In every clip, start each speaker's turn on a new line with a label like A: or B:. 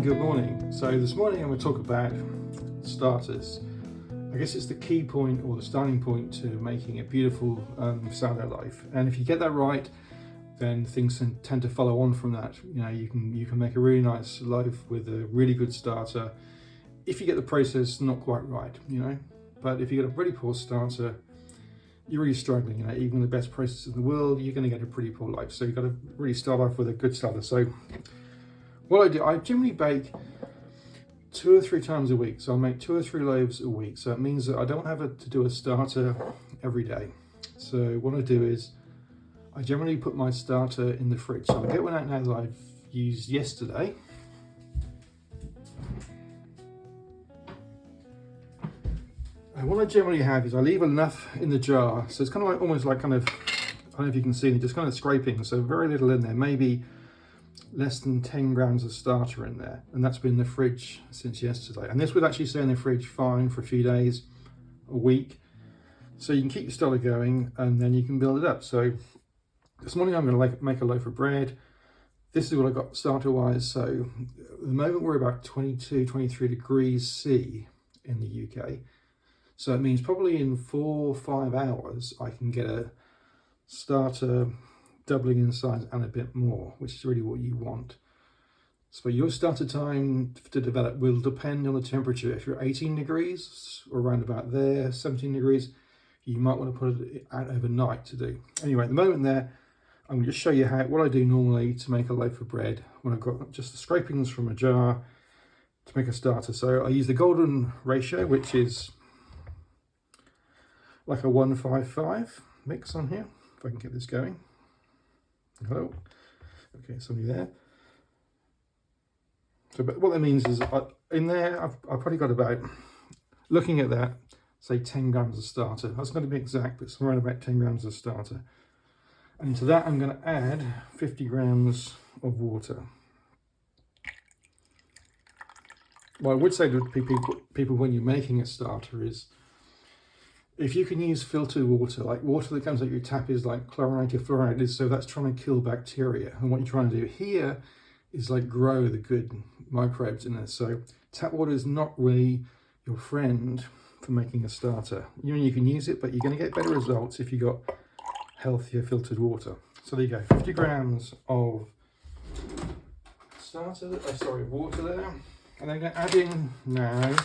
A: and good morning. So this morning I'm going to talk about starters. I guess it's the key point or the starting point to making a beautiful sourdough loaf. And if you get that right, then things tend to follow on from that. You know, you can make a really nice loaf with a really good starter. If you get the process not quite right, you know, but if you get a really poor starter, you're really struggling. You know, even the best process in the world, you're going to get a pretty poor loaf. So you've got to really start off with a good starter. So what I do, I generally bake 2 or 3 times a week. So I make 2 or 3 loaves a week. So it means that I don't have to do a starter every day. So what I do is I generally put my starter in the fridge. So I'll get one out now that I've used yesterday. And what I generally have is I leave enough in the jar. So it's kind of like almost like I don't know if you can see it, just kind of scraping. So very little in there, maybe less than 10 grams of starter in there, and that's been in the fridge since yesterday. And this would actually stay in the fridge fine for a few days, a week, so you can keep your starter going and then you can build it up. So this morning I'm going to make a loaf of bread. This is what I got starter wise. So at the moment we're about 22, 23 degrees C in the UK, so it means probably in 4 or 5 hours I can get a starter doubling in size and a bit more, which is really what you want. So your starter time to develop will depend on the temperature. If you're 18 degrees or around about there, 17 degrees, you might want to put it out overnight to do. Anyway, at the moment there, I'm going to just show you what I do normally to make a loaf of bread when I've got just the scrapings from a jar to make a starter. So I use the golden ratio, which is like a 1:5:5 mix on here, if I can get this going. Hello. Okay, somebody there. So, but what that means is in there, I've probably got about, looking at that, say 10 grams of starter. That's going to be exact, but somewhere around about 10 grams of starter. And to that, I'm going to add 50 grams of water. What I would say to people when you're making a starter is, if you can use filtered water, like water that comes out your tap is like chlorinated, fluoridated, so that's trying to kill bacteria. And what you're trying to do here is like grow the good microbes in there. So tap water is not really your friend for making a starter. You know, you can use it, but you're going to get better results if you got healthier filtered water. So there you go, 50 grams of water there. And I'm going to add in now,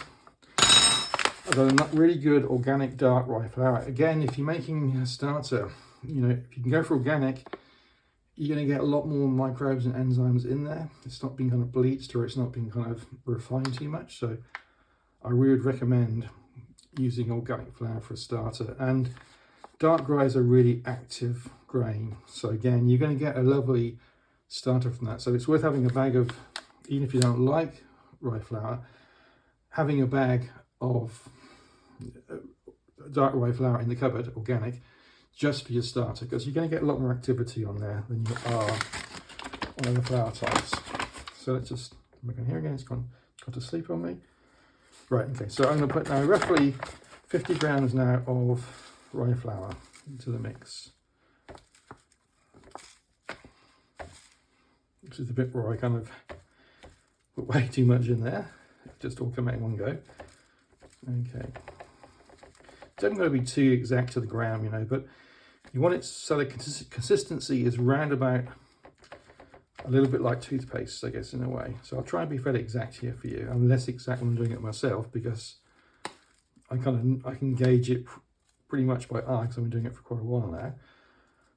A: I've got a really good organic dark rye flour. Again, if you're making a starter, you know, if you can go for organic, you're going to get a lot more microbes and enzymes in there. It's not been kind of bleached or it's not been kind of refined too much. So I really would recommend using organic flour for a starter. And dark rye is a really active grain. So again, you're going to get a lovely starter from that. So it's worth having a bag of, even if you don't like rye flour, having a bag of dark rye flour in the cupboard, organic, just for your starter, because you're going to get a lot more activity on there than you are on other flour types. So let's just look in here again. It's gone to sleep on me. Right, okay, so I'm going to put now roughly 50 grams now of rye flour into the mix. This is the bit where I kind of put way too much in there. It just all come out in one go. Okay. It doesn't got to be too exact to the gram, you know, but you want it so the consistency is round about a little bit like toothpaste, I guess, in a way. So I'll try and be fairly exact here for you. I'm less exact when I'm doing it myself because I can gauge it pretty much by eye because I've been doing it for quite a while now.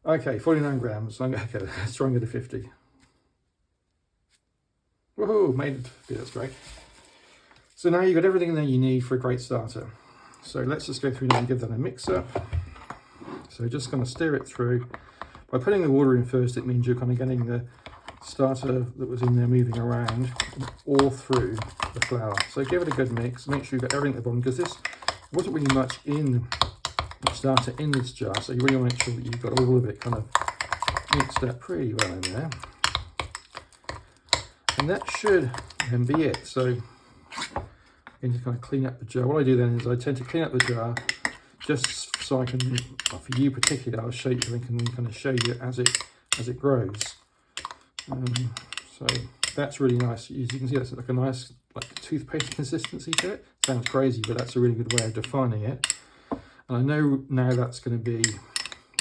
A: Okay, 49 grams. Okay, let's try and get to 50. Woohoo, made it to 50, that's great. So now you've got everything that you need for a great starter. So let's just go through now and give that a mix up. So just going to stir it through. By putting the water in first, it means you're kind of getting the starter that was in there moving around all through the flour. So give it a good mix. Make sure you've got everything at the bottom, because this wasn't really much in the starter in this jar. So you really want to make sure that you've got all of it kind of mixed up pretty well in there. And that should then be it. So and just kind of clean up the jar. What I do then is I tend to clean up the jar just so I can, for you particularly, I'll show you, I can kind of show you as it grows. So That's really nice. As you can see, that's like a nice like toothpaste consistency to it. Sounds crazy, but that's a really good way of defining it. And I know now that's going to be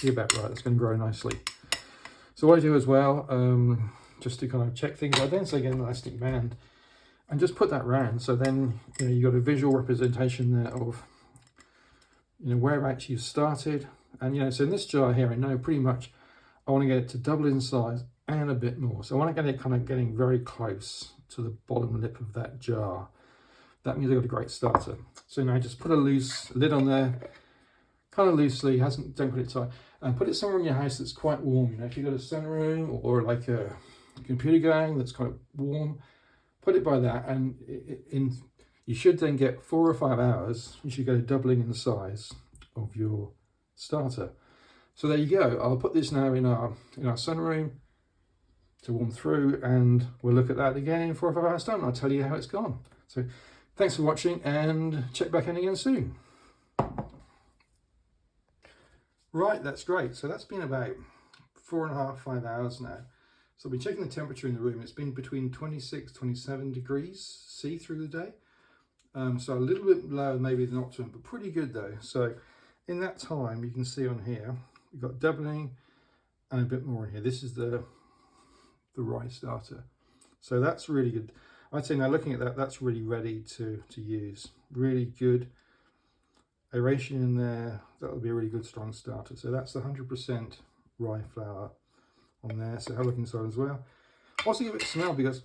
A: about right. It's going to grow nicely. So what I do as well, just to kind of check things, I then say get an elastic band and just put that round. So then, you know, you've got a visual representation there of, you know, whereabouts you've started. And, you know, so in this jar here, I know pretty much I want to get it to double in size and a bit more. So I want to get it kind of getting very close to the bottom lip of that jar. That means I've got a great starter. So now just put a loose lid on there, kind of loosely, don't put it tight, and put it somewhere in your house that's quite warm. You know, if you've got a sunroom or like a computer going that's quite warm, put it by that, and you should then get 4 or 5 hours. You should go doubling in the size of your starter. So there you go. I'll put this now in our sunroom to warm through, and we'll look at that again in 4 or 5 hours time. I'll tell you how it's gone. So thanks for watching, and check back in again soon. Right, that's great. So that's been about 4.5, 5 hours now. So I'll be checking the temperature in the room. It's been between 26, 27 degrees C through the day. So a little bit lower maybe than optimum, but pretty good though. So in that time, you can see on here, we've got doubling and a bit more in here. This is the rye starter. So that's really good. I'd say now looking at that, that's really ready to use. Really good aeration in there. That'll be a really good strong starter. So that's the 100% rye flour on there. So have a look inside as well. Also give it a smell, because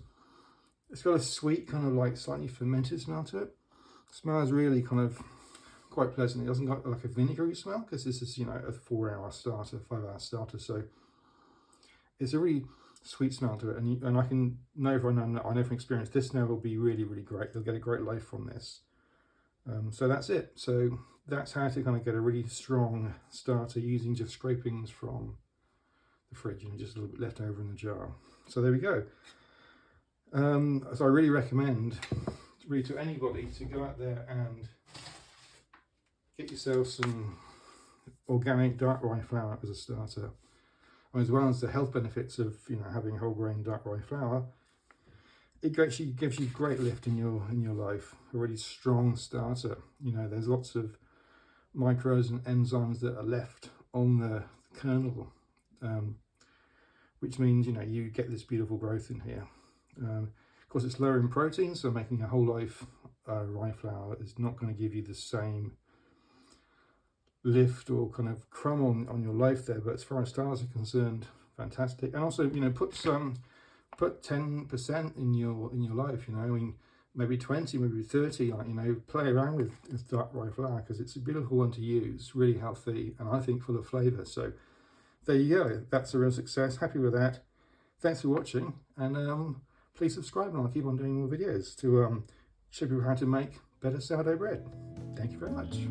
A: it's got a sweet kind of like slightly fermented smell to it. It smells really kind of quite pleasant. It doesn't got like a vinegary smell, because this is, you know, a 4-hour starter, 5-hour starter. So it's a really sweet smell to it, and I can know from experience this now will be really, really great. You'll get a great loaf from this. So that's it. So that's how to kind of get a really strong starter using just scrapings from the fridge and just a little bit left over in the jar. So there we go. So I really recommend really to anybody to go out there and get yourself some organic dark rye flour as a starter. As well as the health benefits of, you know, having whole grain dark rye flour, it actually gives you great lift in your life. A really strong starter. You know, there's lots of micros and enzymes that are left on the kernel, which means, you know, you get this beautiful growth in here. Of course, it's lower in protein, so making a whole loaf rye flour is not going to give you the same lift or kind of crumb on your loaf there, but as far as starters are concerned, fantastic. And also, you know, put 10% in your loaf, you know, I mean, maybe 20, maybe 30, like, you know, play around with dark rye flour, because it's a beautiful one to use, really healthy, and I think full of flavour. So there you go, that's a real success. Happy with that. Thanks for watching, and please subscribe, and I'll keep on doing more videos to show people how to make better sourdough bread. Thank you very much.